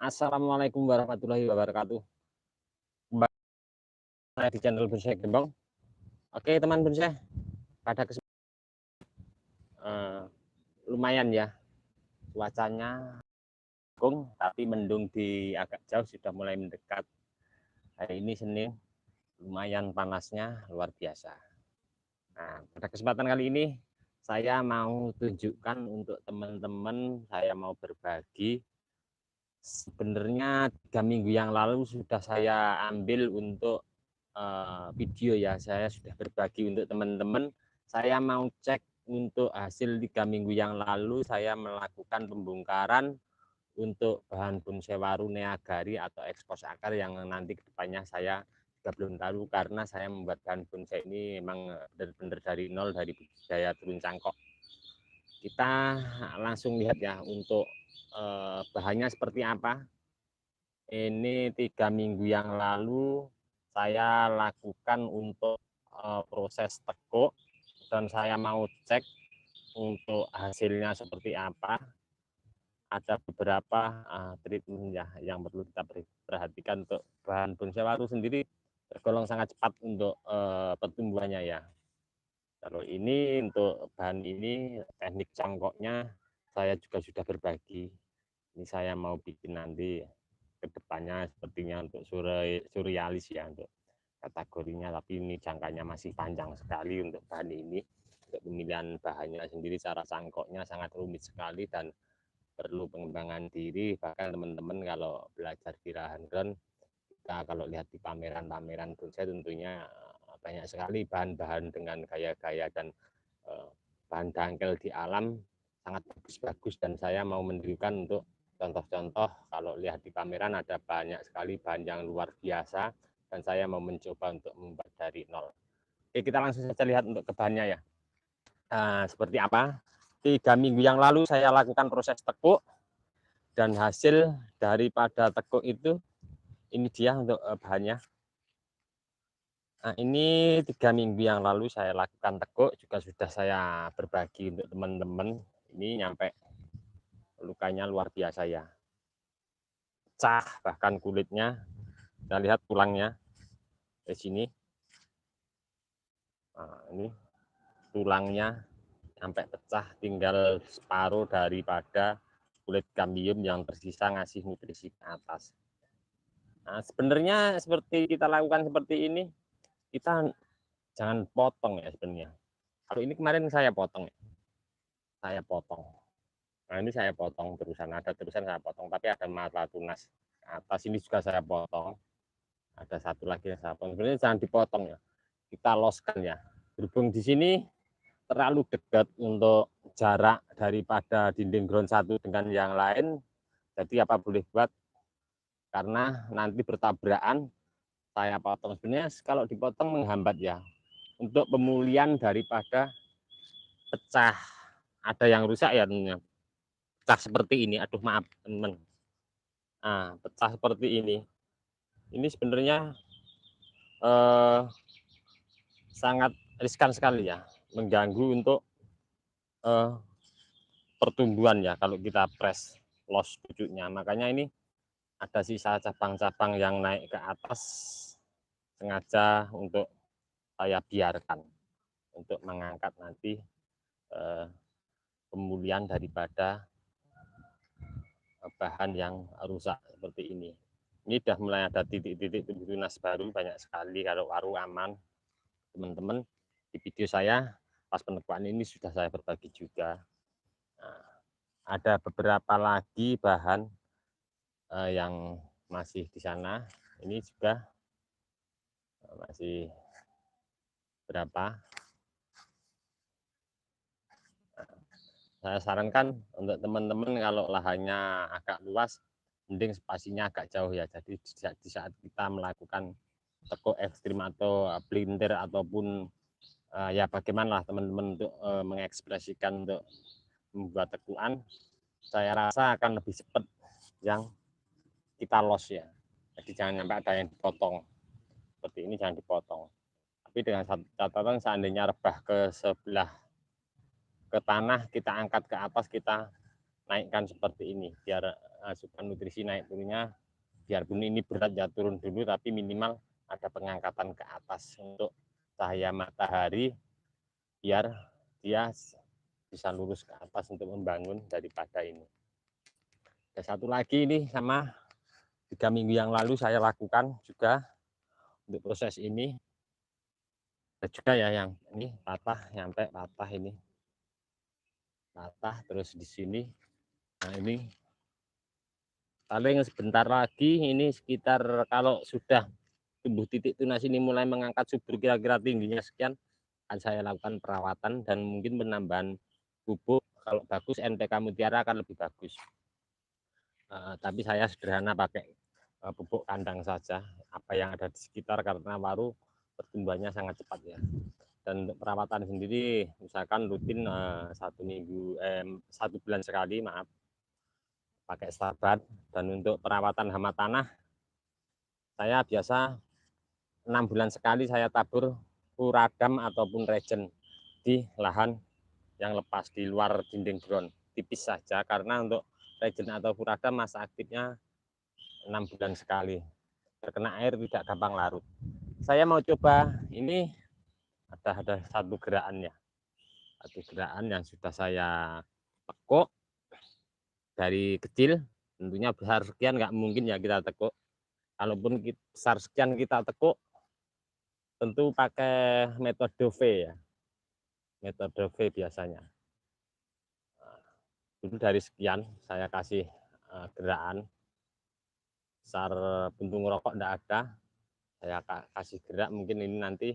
Assalamualaikum warahmatullahi wabarakatuh. Kembali saya di channel Bonsai Gembong. Oke teman bonsai, pada lumayan ya cuacanya mendukung, tapi mendung di agak jauh sudah mulai mendekat. Hari ini Senin, lumayan panasnya luar biasa. Nah, pada kesempatan kali ini saya mau tunjukkan untuk teman-teman, saya mau berbagi. Sebenarnya 3 minggu yang lalu sudah saya ambil untuk video ya, saya sudah berbagi untuk teman-teman. Saya mau cek untuk hasil 3 minggu yang lalu saya melakukan pembongkaran untuk bahan bonsai waru neagari atau ekspos akar yang nanti kedepannya saya juga belum tahu, karena saya membuat bahan bonsai ini memang benar-benar dari nol, dari budidaya turun cangkok. Kita langsung lihat ya untuk bahannya seperti apa. Ini 3 minggu yang lalu saya lakukan untuk proses tekuk, dan saya mau cek untuk hasilnya seperti apa. Ada beberapa treatment ya yang perlu kita perhatikan. Untuk bahan bonsai waru sendiri tergolong sangat cepat untuk pertumbuhannya ya. Kalau ini untuk bahan ini teknik cangkoknya saya juga sudah berbagi. Ini saya mau bikin nanti kedepannya sepertinya untuk surrealis ya untuk kategorinya, tapi ini jangkanya masih panjang sekali untuk bahan ini. Untuk pemilihan bahannya sendiri, cara cangkoknya sangat rumit sekali dan perlu pengembangan diri. Bahkan teman-teman kalau belajar di lahan ground, kita kalau lihat di pameran-pameran bonsai tentunya banyak sekali bahan-bahan dengan gaya-gaya dan bahan dangkel di alam sangat bagus-bagus, dan saya mau menunjukkan untuk contoh-contoh. Kalau lihat di pameran ada banyak sekali bahan yang luar biasa, dan saya mau mencoba untuk membuat dari nol. Oke, kita langsung saja lihat untuk ke bahannya ya. Seperti apa. 3 minggu yang lalu saya lakukan proses tekuk, dan hasil daripada tekuk itu ini dia untuk bahannya. Nah, ini 3 minggu yang lalu saya lakukan tekuk, juga sudah saya berbagi untuk teman-teman. Ini nyampe lukanya luar biasa ya, pecah bahkan kulitnya. Kita lihat tulangnya di sini. Nah, ini tulangnya sampai pecah, tinggal separuh daripada kulit kambium yang tersisa ngasih nutrisi ke atas. Nah, sebenarnya seperti kita lakukan seperti ini, kita jangan potong ya sebenarnya. Kalau ini kemarin saya potong ya, saya potong. Nah, ini saya potong terusan, ada terusan saya potong, tapi ada mata tunas ke atas ini juga saya potong. Ada satu lagi yang saya potong. Sebenarnya jangan dipotong ya, kita loskan ya. Berhubung di sini terlalu dekat untuk jarak daripada dinding ground satu dengan yang lain, jadi apa boleh buat, karena nanti bertabrakan saya potong. Sebenarnya kalau dipotong menghambat ya untuk pemulihan daripada pecah. Ada yang rusak ya tentunya, pecah seperti ini. Aduh maaf teman, pecah seperti ini sebenarnya sangat riskan sekali ya, mengganggu untuk pertumbuhan ya kalau kita press loss pucuknya. Makanya ini ada sisa cabang-cabang yang naik ke atas, sengaja untuk saya biarkan untuk mengangkat nanti pemulihan daripada bahan yang rusak seperti ini. Ini sudah mulai ada titik-titik tumbuh tunas baru banyak sekali. Kalau waru aman, teman-teman, di video saya pas penekuan ini sudah saya berbagi juga. Nah, ada beberapa lagi bahan yang masih di sana. Ini juga masih berapa. Saya sarankan untuk teman-teman kalau lahannya agak luas, mending spasinya agak jauh ya. Jadi di saat kita melakukan tekuk ekstrim atau pelintir ataupun ya bagaimana teman-teman untuk mengekspresikan untuk membuat tekuan, saya rasa akan lebih cepat yang kita loss ya. Jadi jangan sampai ada yang dipotong. Seperti ini jangan dipotong. Tapi dengan satu catatan, seandainya rebah ke sebelah ke tanah, kita angkat ke atas, kita naikkan seperti ini biar asupan nutrisi naik turunnya, biarpun ini berat ya turun dulu, tapi minimal ada pengangkatan ke atas untuk cahaya matahari biar dia bisa lurus ke atas untuk membangun daripada ini. Dan satu lagi ini sama 3 minggu yang lalu saya lakukan juga untuk proses ini. Ada juga ya yang ini patah, nyampe patah ini. Patah terus di sini. Nah ini paling sebentar lagi, ini sekitar kalau sudah tumbuh titik tunas ini mulai mengangkat subur kira-kira tingginya sekian, akan saya lakukan perawatan dan mungkin penambahan pupuk. Kalau bagus NPK Mutiara akan lebih bagus. Tapi saya sederhana pakai pupuk kandang saja, apa yang ada di sekitar, karena waru pertumbuhannya sangat cepat ya. Dan untuk perawatan sendiri misalkan rutin 1 bulan sekali, maaf, pakai Starbat. Dan untuk perawatan hama tanah saya biasa 6 bulan sekali saya tabur Furadam ataupun Regen di lahan yang lepas di luar dinding ground, tipis saja, karena untuk Regen atau Furadam masa aktifnya 6 bulan sekali, terkena air tidak gampang larut. Saya mau coba ini, ada satu gerakan yang sudah saya tekuk dari kecil. Tentunya besar sekian nggak mungkin ya kita tekuk, kalaupun besar sekian kita tekuk tentu pakai metode V ya, metode V biasanya. Dulu dari sekian saya kasih gerakan besar puntung rokok enggak ada, saya kasih gerak. Mungkin ini nanti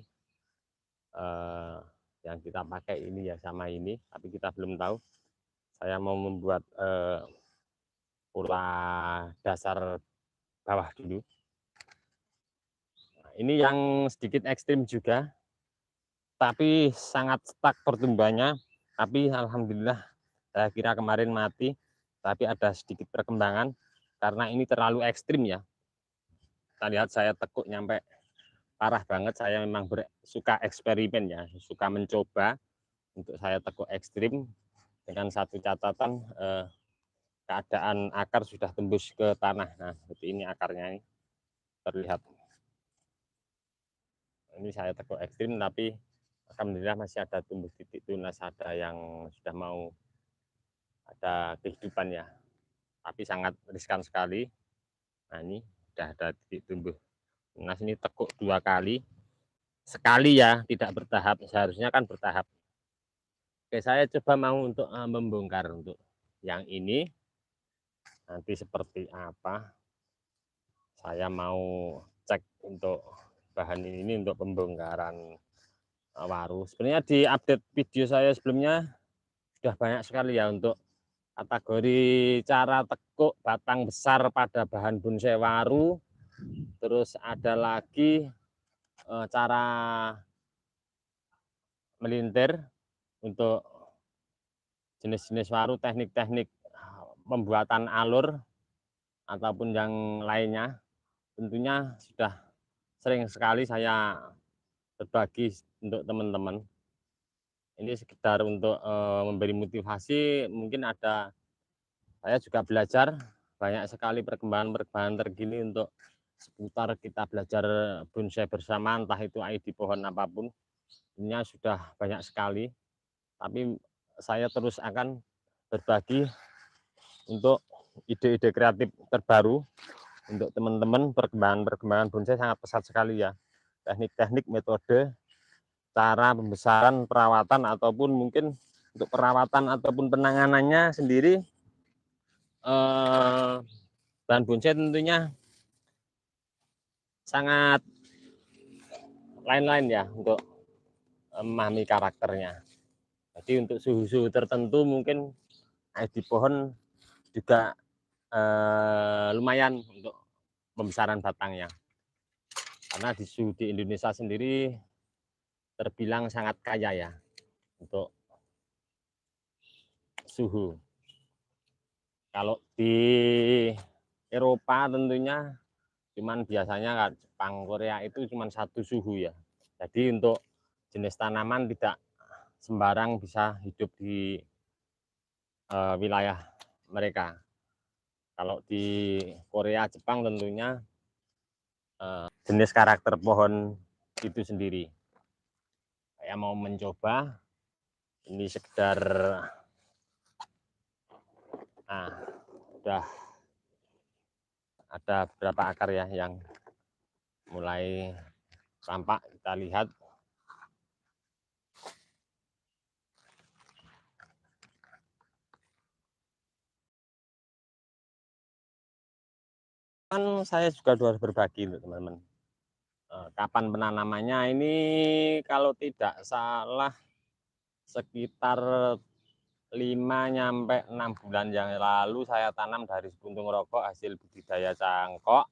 yang kita pakai ini ya sama ini, tapi kita belum tahu. Saya mau membuat pola dasar bawah dulu. Nah, ini yang sedikit ekstrim juga, tapi sangat stuck pertumbuhannya. Tapi alhamdulillah saya kira kemarin mati, tapi ada sedikit perkembangan karena ini terlalu ekstrim ya. Kita lihat saya tekuk nyampe parah banget. Saya memang suka eksperimen ya, suka mencoba. Untuk saya tekuk ekstrim dengan satu catatan, keadaan akar sudah tembus ke tanah. Nah seperti ini akarnya ini terlihat. Ini saya tekuk ekstrim, tapi alhamdulillah masih ada tumbuh titik tunas, ada yang sudah mau ada kehidupan ya, tapi sangat riskan sekali. Nah ini sudah ada titik tumbuh tunas, ini tekuk 2 kali, sekali ya, tidak bertahap, seharusnya kan bertahap. Oke, saya coba mau untuk membongkar untuk yang ini, nanti seperti apa. Saya mau cek untuk bahan ini untuk pembongkaran waru. Sebenarnya di update video saya sebelumnya sudah banyak sekali ya untuk kategori cara tekuk batang besar pada bahan bonsai waru. Terus ada lagi cara melintir untuk jenis-jenis waru, teknik-teknik pembuatan alur ataupun yang lainnya. Tentunya sudah sering sekali saya berbagi untuk teman-teman. Ini sekedar untuk memberi motivasi. Mungkin ada, saya juga belajar banyak sekali perkembangan-perkembangan terkini untuk seputar kita belajar bonsai bersama, entah itu ID pohon apapun. Ini sudah banyak sekali, tapi saya terus akan berbagi untuk ide-ide kreatif terbaru untuk teman-teman. Perkembangan bonsai sangat pesat sekali ya, teknik-teknik, metode, cara pembesaran, perawatan, ataupun mungkin untuk perawatan ataupun penanganannya sendiri. Bahan bonsai tentunya sangat lain-lain ya untuk memahami karakternya. Jadi untuk suhu-suhu tertentu mungkin di pohon juga lumayan untuk pembesaran batangnya. Karena di suhu di Indonesia sendiri terbilang sangat kaya ya untuk suhu. Kalau di Eropa tentunya cuman biasanya Jepang, Korea itu cuma satu suhu ya. Jadi untuk jenis tanaman tidak sembarang bisa hidup di wilayah mereka. Kalau di Korea, Jepang tentunya jenis karakter pohon itu sendiri. Saya mau mencoba, ini sekedar, nah udah ada beberapa akar ya yang mulai tampak, kita lihat. Kan saya juga harus berbagi untuk teman-teman. Kapan penanamannya ini kalau tidak salah sekitar 5 sampai 6 bulan yang lalu saya tanam dari sepuntung rokok hasil budidaya cangkok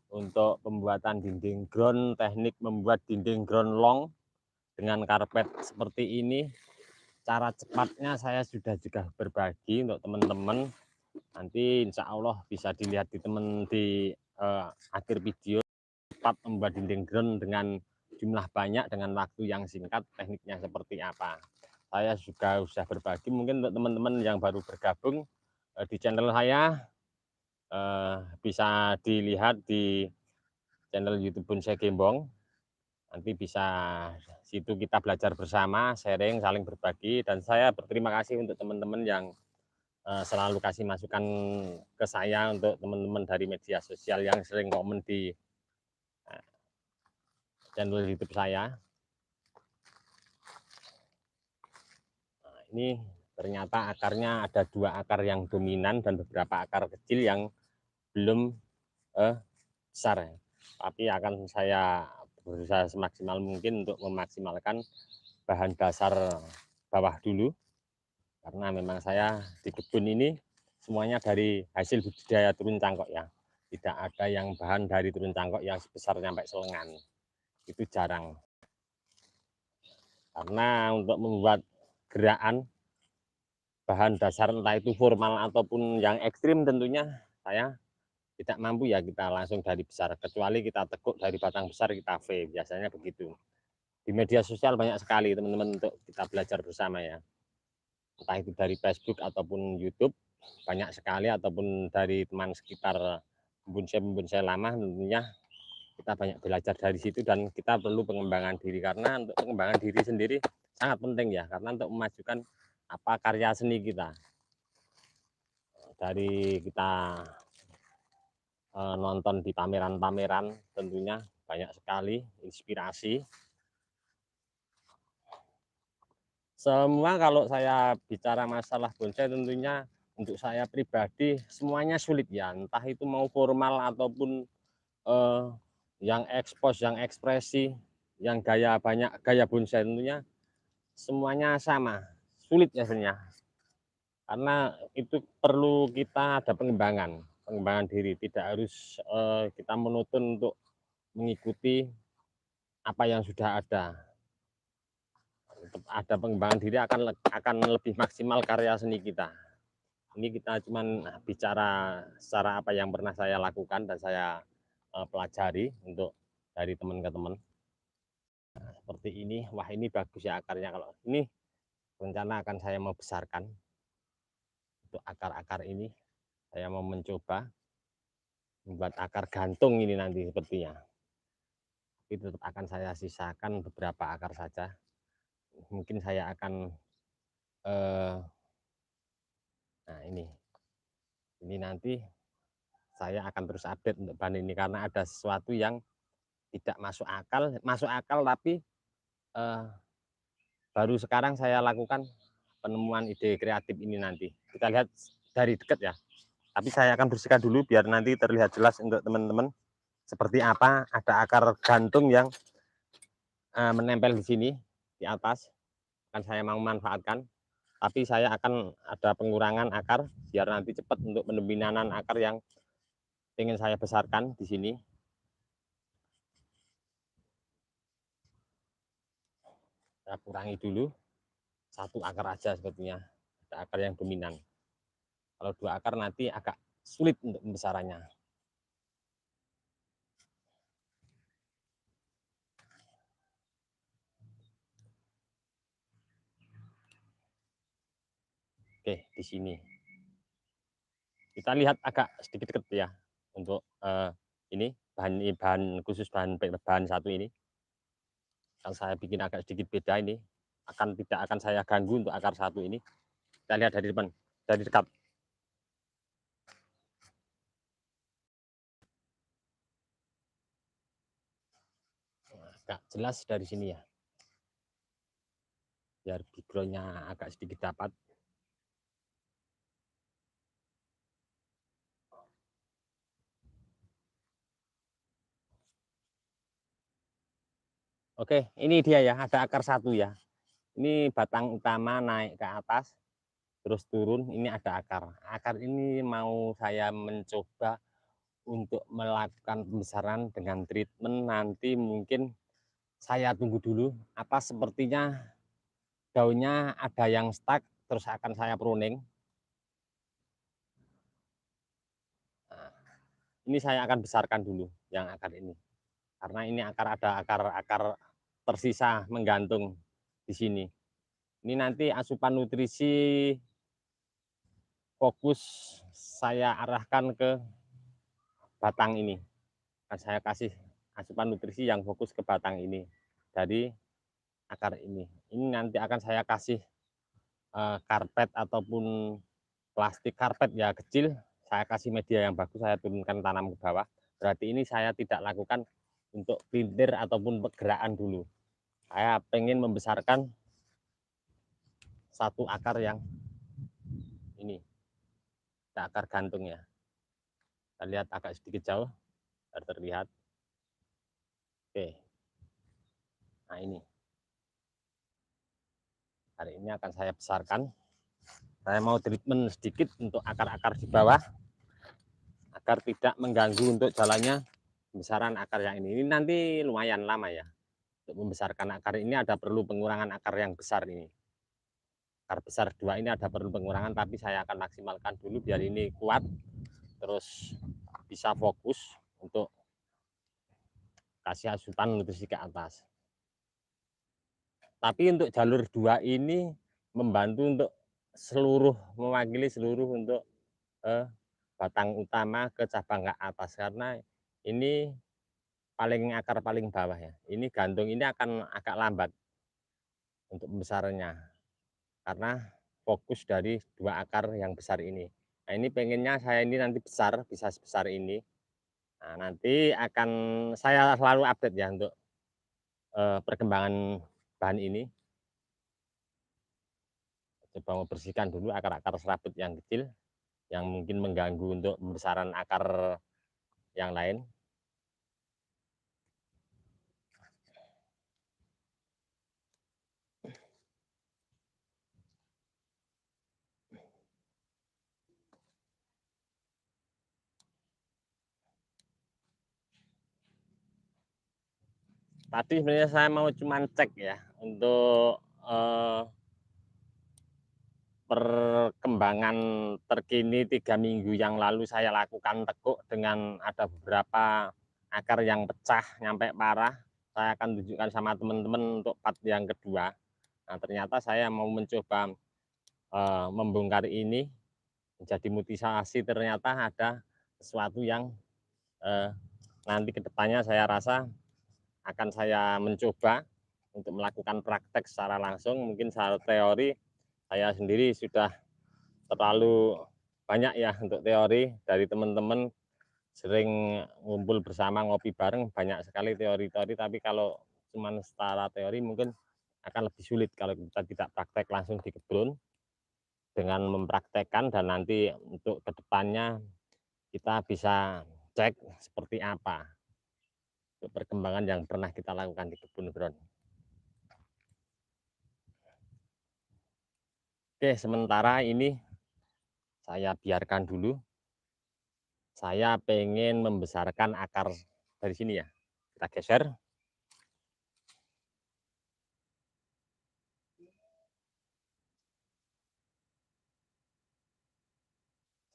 untuk pembuatan dinding ground, teknik membuat dinding ground long dengan karpet seperti ini. Cara cepatnya saya sudah juga berbagi untuk teman-teman. Nanti insya Allah bisa dilihat di akhir video, cepat membuat dinding ground dengan jumlah banyak dengan waktu yang singkat, tekniknya seperti apa. Saya juga sudah berbagi, mungkin untuk teman-teman yang baru bergabung di channel saya, bisa dilihat di channel YouTube Bonsai Gembong. Nanti bisa situ kita belajar bersama, sharing, saling berbagi. Dan saya berterima kasih untuk teman-teman yang selalu kasih masukan ke saya, untuk teman-teman dari media sosial yang sering komen di channel YouTube saya. Nah, ini ternyata akarnya ada 2 akar yang dominan dan beberapa akar kecil yang belum besar. Tapi akan saya berusaha semaksimal mungkin untuk memaksimalkan bahan dasar bawah dulu, karena memang saya di kebun ini semuanya dari hasil budidaya turun cangkok ya. Tidak ada yang bahan dari turun cangkok yang sebesar sampai selengan. Itu jarang. Karena untuk membuat gerakan bahan dasar entah itu formal ataupun yang ekstrim tentunya saya tidak mampu ya kita langsung dari besar, kecuali kita tekuk dari batang besar kita V, biasanya begitu. Di media sosial banyak sekali teman-teman untuk kita belajar bersama ya, entah itu dari Facebook ataupun YouTube, banyak sekali, ataupun dari teman sekitar pembonsai lama, tentunya kita banyak belajar dari situ. Dan kita perlu pengembangan diri, karena untuk pengembangan diri sendiri sangat penting ya, karena untuk memajukan apa karya seni kita. Dari kita nonton di pameran-pameran tentunya banyak sekali inspirasi. Semua kalau saya bicara masalah bonsai tentunya untuk saya pribadi semuanya sulit ya, entah itu mau formal ataupun yang ekspos, yang ekspresi, yang gaya banyak, gaya bonsai tentunya semuanya sama, sulit ya sebenarnya. Karena itu perlu kita ada pengembangan diri, tidak harus kita menuntun untuk mengikuti apa yang sudah ada. Tetap ada pengembangan diri, akan lebih maksimal karya seni kita. Ini kita cuman bicara secara apa yang pernah saya lakukan dan saya pelajari untuk dari teman ke teman. Nah, seperti ini, wah ini bagus ya akarnya. Kalau ini rencana akan saya mau besarkan untuk akar-akar ini. Saya mau mencoba membuat akar gantung ini nanti sepertinya. Tapi tetap akan saya sisakan beberapa akar saja. Mungkin saya akan nah ini nanti saya akan terus update untuk bahan ini, karena ada sesuatu yang tidak masuk akal tapi baru sekarang saya lakukan penemuan ide kreatif ini. Nanti kita lihat dari dekat ya, tapi saya akan bersihkan dulu biar nanti terlihat jelas untuk teman-teman seperti apa. Ada akar gantung yang menempel di sini di atas, akan saya mau manfaatkan, tapi saya akan ada pengurangan akar biar nanti cepat untuk pendominanan akar yang ingin saya besarkan di sini. Saya kurangi dulu, 1 akar aja sepertinya, ada akar yang dominan. Kalau 2 akar nanti agak sulit untuk pembesarannya. Oke, di sini. Kita lihat agak sedikit dekat ya untuk ini bahan khusus bahan satu ini. Yang saya bikin agak sedikit beda ini tidak akan saya ganggu untuk akar satu ini. Kita lihat dari depan, dari dekat. Agak jelas dari sini ya. Biar backgroundnya agak sedikit dapat. Oke, ini dia ya, ada akar satu ya. Ini batang utama naik ke atas, terus turun, ini ada akar. Akar ini mau saya mencoba untuk melakukan pembesaran dengan treatment nanti mungkin saya tunggu dulu. Atas sepertinya daunnya ada yang stuck, terus akan saya pruning. Nah, ini saya akan besarkan dulu yang akar ini. Karena ini ada akar tersisa menggantung di sini. Ini nanti asupan nutrisi fokus saya arahkan ke batang ini. Saya kasih asupan nutrisi yang fokus ke batang ini dari akar ini. Ini nanti akan saya kasih karpet ataupun plastik karpet ya kecil. Saya kasih media yang bagus, saya turunkan tanam ke bawah. Berarti ini saya tidak lakukan untuk pelintir ataupun pergerakan dulu. Saya pengen membesarkan satu akar yang ini, akar gantung ya. Kita lihat agak sedikit jauh, terlihat. Oke, nah ini. Hari ini akan saya besarkan. Saya mau treatment sedikit untuk akar-akar di bawah, agar tidak mengganggu untuk jalannya pembesaran akar yang ini. Ini nanti lumayan lama ya. Untuk membesarkan akar ini ada perlu pengurangan akar yang besar ini. Akar besar dua ini ada perlu pengurangan, tapi saya akan maksimalkan dulu biar ini kuat, terus bisa fokus untuk kasih asupan nutrisi ke atas. Tapi untuk jalur dua ini membantu untuk mewakili seluruh untuk batang utama ke cabang ke atas, karena ini akar paling bawah ya. Ini gantung ini akan agak lambat untuk pembesarannya, karena fokus dari dua akar yang besar ini. Nah ini pengennya saya ini nanti besar, bisa sebesar ini. Nah nanti akan saya selalu update ya untuk perkembangan bahan ini. Coba mau bersihkan dulu akar-akar serabut yang kecil, yang mungkin mengganggu untuk pembesaran akar yang lain. Tadi sebenarnya saya mau cuman cek ya untuk perkembangan terkini 3 minggu yang lalu saya lakukan tekuk dengan ada beberapa akar yang pecah nyampe parah. Saya akan tunjukkan sama teman-teman untuk part yang kedua. Nah ternyata saya mau mencoba membongkar ini menjadi mutisasi, ternyata ada sesuatu yang nanti kedepannya saya rasa akan saya mencoba untuk melakukan praktek secara langsung. Mungkin secara teori saya sendiri sudah terlalu banyak ya untuk teori dari teman-teman, sering ngumpul bersama ngopi bareng, banyak sekali teori-teori, tapi kalau cuma secara teori mungkin akan lebih sulit kalau kita tidak praktek langsung di kebun dengan mempraktekkan, dan nanti untuk kedepannya kita bisa cek seperti apa untuk perkembangan yang pernah kita lakukan di kebun ground. Oke, sementara ini saya biarkan dulu. Saya pengen membesarkan akar dari sini ya. Kita geser.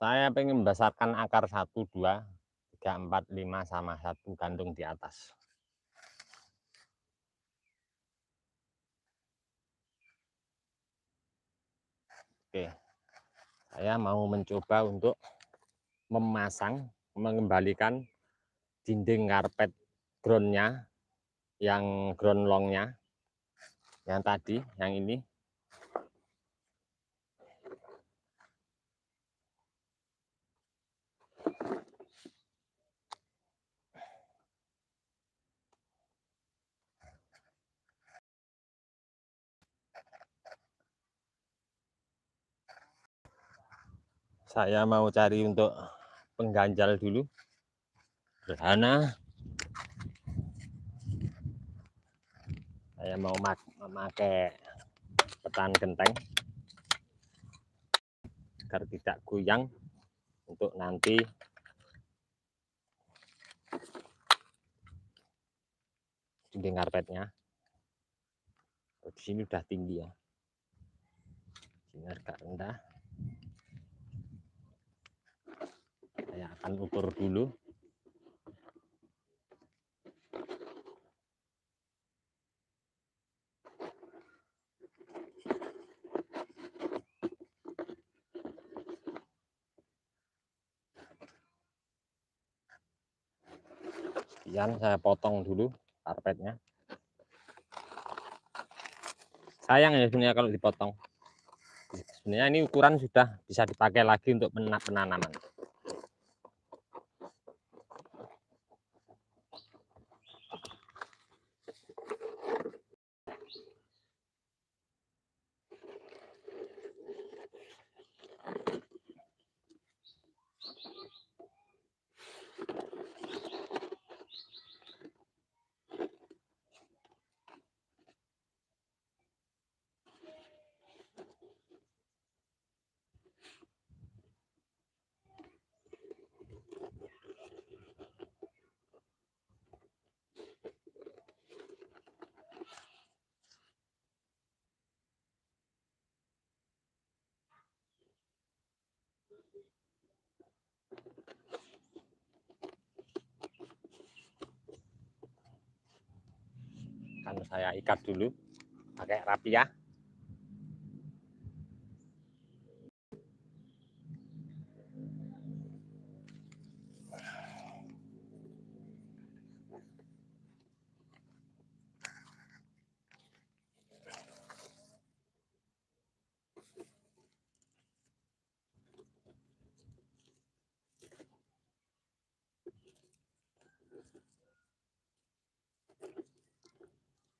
Saya pengen membesarkan akar 1, 2, 3, 4, 5 sama 1 gantung di atas. Oke, saya mau mencoba untuk mengembalikan dinding karpet groundnya, yang ground longnya, yang tadi, yang ini. Saya mau cari untuk pengganjal dulu, sederhana. Saya mau memakai petan genteng agar tidak goyang untuk nanti dinding karpetnya. Di sini udah tinggi ya, sini agak rendah. Saya akan ukur dulu. Sekian, saya potong dulu karpetnya. Sayang ya sebenarnya kalau dipotong. Sebenarnya ini ukuran sudah bisa dipakai lagi untuk penanaman. Akan saya ikat dulu pakai rapiah.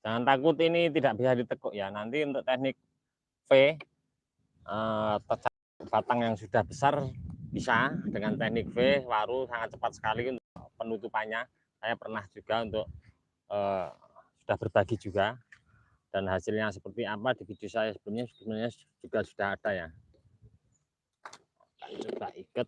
Jangan takut ini tidak bisa ditekuk ya. Nanti untuk teknik V, batang yang sudah besar bisa dengan teknik V, waru sangat cepat sekali untuk penutupannya. Saya pernah juga untuk sudah berbagi juga, dan hasilnya seperti apa di video saya sebenarnya juga sudah ada ya. Akan coba ikat.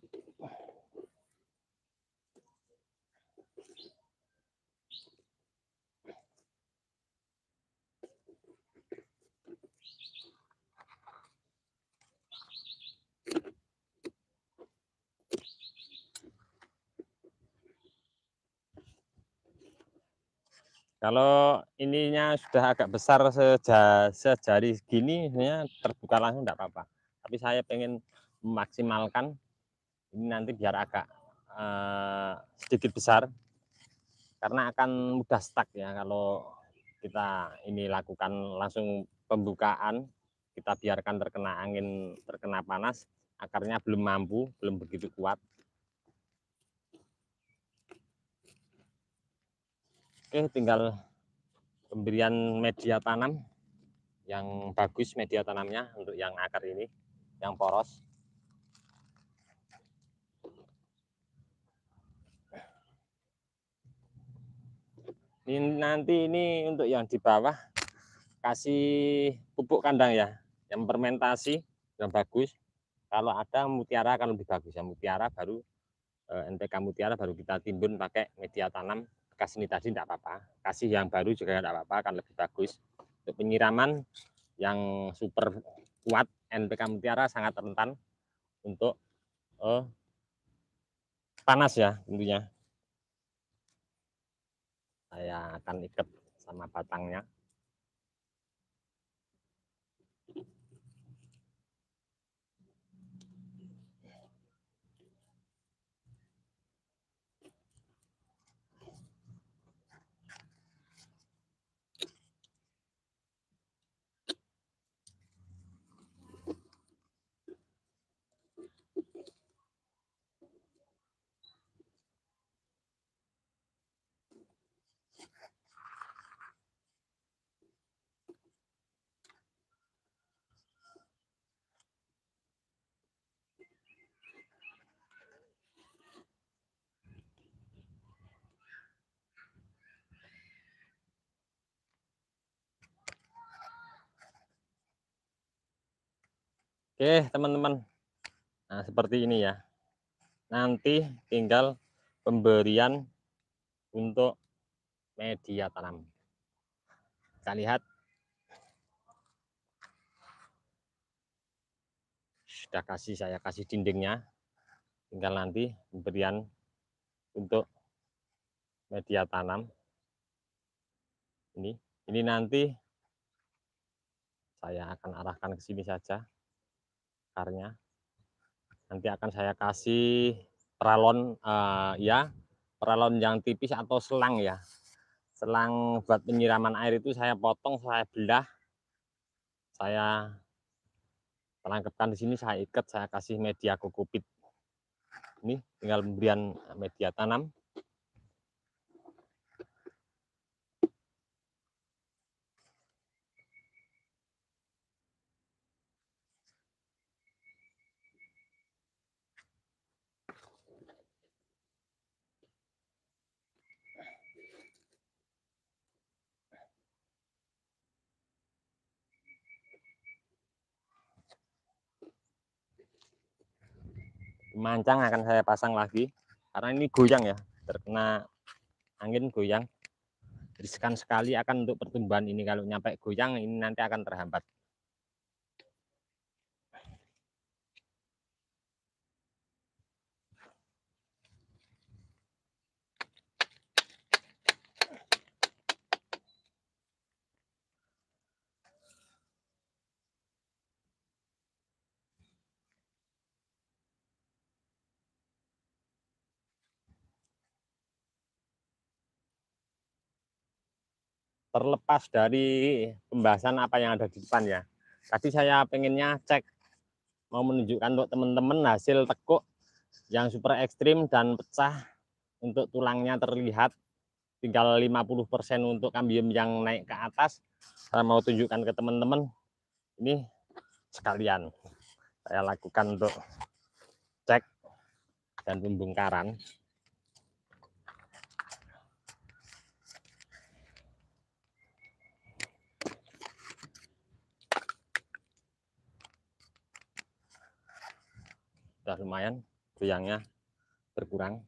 Kalau ininya sudah agak besar sejari segini, sebenarnya terbuka langsung tidak apa-apa. Tapi saya pengen memaksimalkan ini nanti biar agak sedikit besar, karena akan mudah stuck ya kalau kita ini lakukan langsung pembukaan, kita biarkan terkena angin, terkena panas, akarnya belum mampu, belum begitu kuat. Oke, tinggal pemberian media tanam yang bagus, media tanamnya untuk yang akar ini, yang poros. Ini nanti ini untuk yang di bawah kasih pupuk kandang ya, yang fermentasi yang bagus. Kalau ada mutiara akan lebih bagus ya, mutiara baru NPK mutiara baru kita timbun pakai media tanam bekas ini tadi tidak apa-apa. Kasih yang baru juga tidak apa-apa, akan lebih bagus. Untuk penyiraman yang super kuat NPK mutiara sangat rentan untuk panas ya tentunya. Saya akan ikat sama batangnya. Oke teman-teman, nah seperti ini ya, nanti tinggal pemberian untuk media tanam. Kita lihat, saya kasih dindingnya, tinggal nanti pemberian untuk media tanam. Ini nanti saya akan arahkan ke sini saja akarnya. Nanti akan saya kasih peralon, ya peralon yang tipis atau selang ya. Selang buat penyiraman air itu saya potong, saya belah, saya telangkapkan di sini, saya ikat, saya kasih media kokopit. Ini tinggal pemberian media tanam. Mancang akan saya pasang lagi karena ini goyang ya, terkena angin goyang, riskan sekali akan untuk pertumbuhan ini. Kalau nyampe goyang ini nanti akan terhambat. Terlepas dari pembahasan apa yang ada di depan ya, tadi saya pengennya cek, mau menunjukkan untuk teman-teman hasil tekuk yang super ekstrim dan pecah, untuk tulangnya terlihat tinggal 50% untuk kambium yang naik ke atas. Saya mau tunjukkan ke teman-teman, ini sekalian saya lakukan untuk cek dan pembongkaran. Sudah lumayan goyangnya berkurang.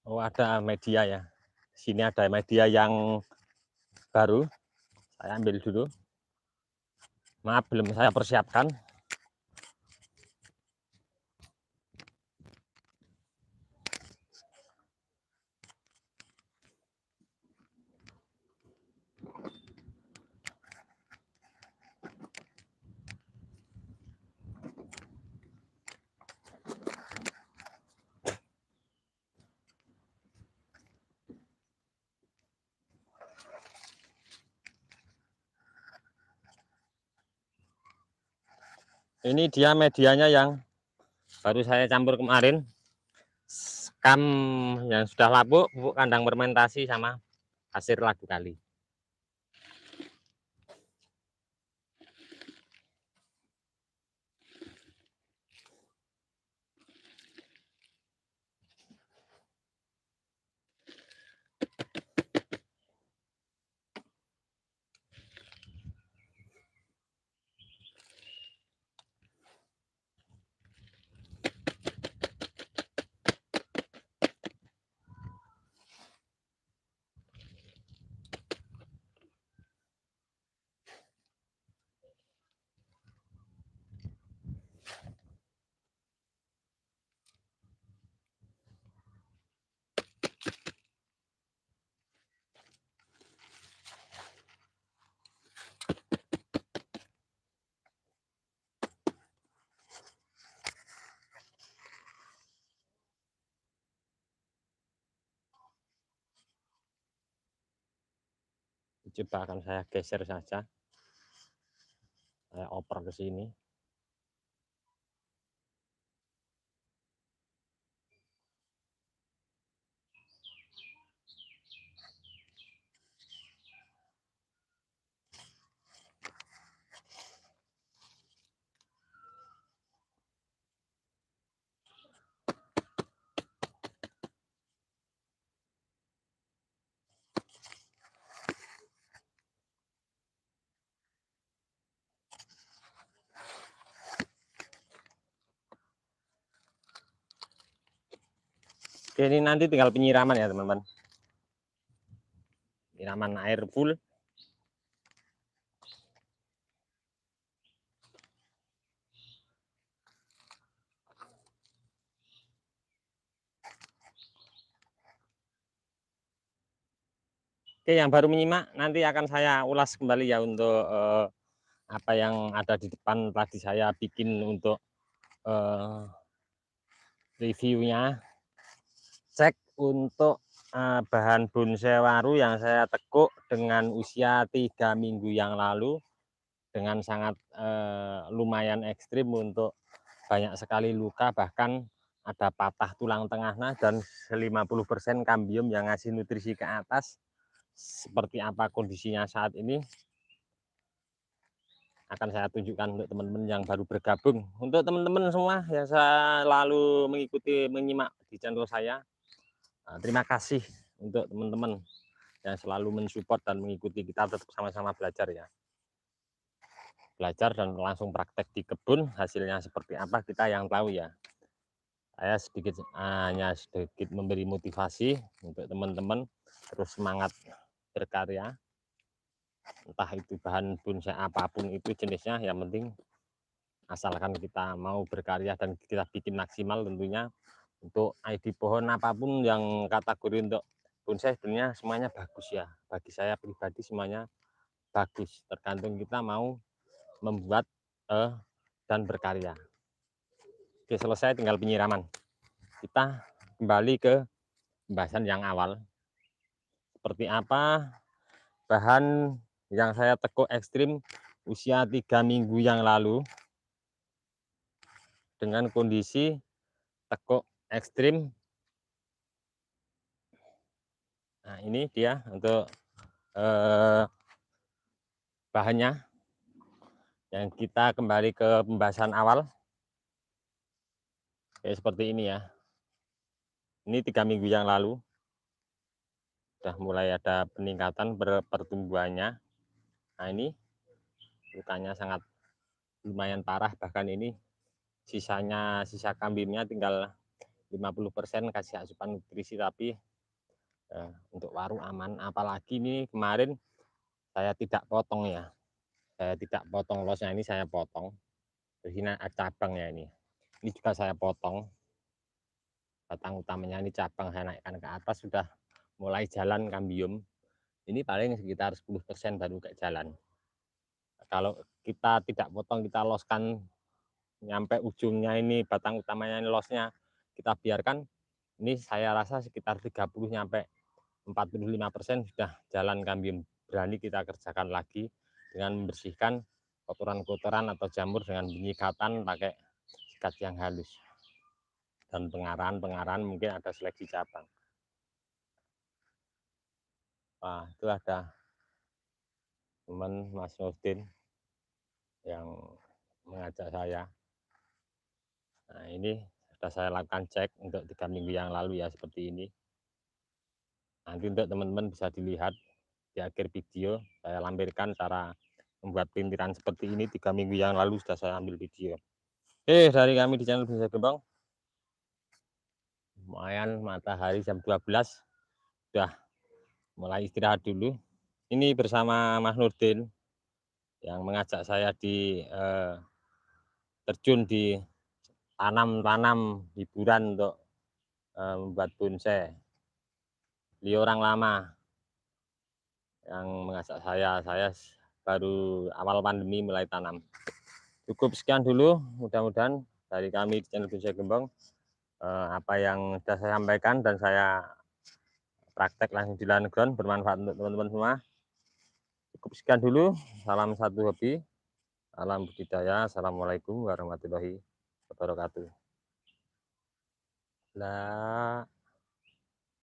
Oh, ada media ya. Sini ada media yang baru, saya ambil dulu. Maaf, belum saya persiapkan. Ini dia medianya yang baru saya campur kemarin. Skam yang sudah lapuk, pupuk kandang fermentasi, sama pasir lagu kali. Coba akan saya geser saja, saya oper ke sini. Oke, ini nanti tinggal penyiraman ya teman-teman. Penyiraman air full. Oke, yang baru menyimak nanti akan saya ulas kembali ya untuk apa yang ada di depan tadi saya bikin untuk reviewnya. Cek untuk bahan bonsai waru yang saya tekuk dengan usia 3 minggu yang lalu dengan sangat lumayan ekstrim untuk banyak sekali luka, bahkan ada patah tulang tengahnya dan 50% kambium yang ngasih nutrisi ke atas. Seperti apa kondisinya saat ini akan saya tunjukkan untuk teman-teman yang baru bergabung. Untuk teman-teman semua yang selalu mengikuti menyimak di channel saya, terima kasih untuk teman-teman yang selalu mensupport dan mengikuti, kita tetap sama-sama belajar ya. Belajar dan langsung praktek di kebun, hasilnya seperti apa kita yang tahu ya. Saya hanya sedikit memberi motivasi untuk teman-teman terus semangat berkarya. Entah itu bahan bonsai apapun itu jenisnya, yang penting asalkan kita mau berkarya dan kita bikin maksimal tentunya. Untuk ID pohon apapun yang kategori untuk bonsai sebenarnya semuanya bagus ya. Bagi saya pribadi semuanya bagus, tergantung kita mau membuat dan berkarya. Oke, selesai, tinggal penyiraman. Kita kembali ke pembahasan yang awal. Seperti apa bahan yang saya tekuk ekstrim usia 3 minggu yang lalu dengan kondisi tekuk ekstrim. Nah, ini dia untuk bahannya. Yang kita kembali ke pembahasan awal. Oke, seperti ini ya. Ini 3 minggu yang lalu sudah mulai ada peningkatan pertumbuhannya. Nah, ini lukanya sangat lumayan parah, bahkan ini sisa kambingnya tinggal 50% kasih asupan nutrisi, tapi untuk waru aman. Apalagi ini kemarin saya tidak potong ya, saya tidak potong losnya, ini saya potong. Di sini ada cabangnya ini juga saya potong. Batang utamanya ini cabang saya naikkan ke atas, sudah mulai jalan kambium. Ini paling sekitar 10% baru ke jalan. Kalau kita tidak potong, kita loskan nyampe ujungnya ini, batang utamanya ini losnya kita biarkan, ini saya rasa sekitar 30 nyampe 45% sudah jalan kambium. Berani kita kerjakan lagi dengan membersihkan kotoran-kotoran atau jamur dengan penyikatan pakai sikat yang halus dan pengarahan mungkin ada seleksi cabang. Wah, itu ada teman Mas Nurdin yang mengajak saya. Nah, ini sudah saya lakukan cek untuk 3 minggu yang lalu ya, seperti ini. Nanti untuk teman-teman bisa dilihat di akhir video, saya lampirkan cara membuat perintilan seperti ini 3 minggu yang lalu sudah saya ambil video. Oke, dari kami di channel Bonsai Gembong, lumayan matahari jam 12, sudah mulai istirahat dulu. Ini bersama Mas Nurdin yang mengajak saya terjun di tanam hiburan untuk membuat bonsai. Beliau orang lama yang mengajak saya baru awal pandemi mulai tanam. Cukup sekian dulu, mudah-mudahan dari kami di channel Bonsai Gembong apa yang sudah saya sampaikan dan saya praktek langsung di lahan ground bermanfaat untuk teman-teman semua. Cukup sekian dulu, salam satu hobi, salam budidaya, assalamualaikum warahmatullahi wabarakatuh. Lah.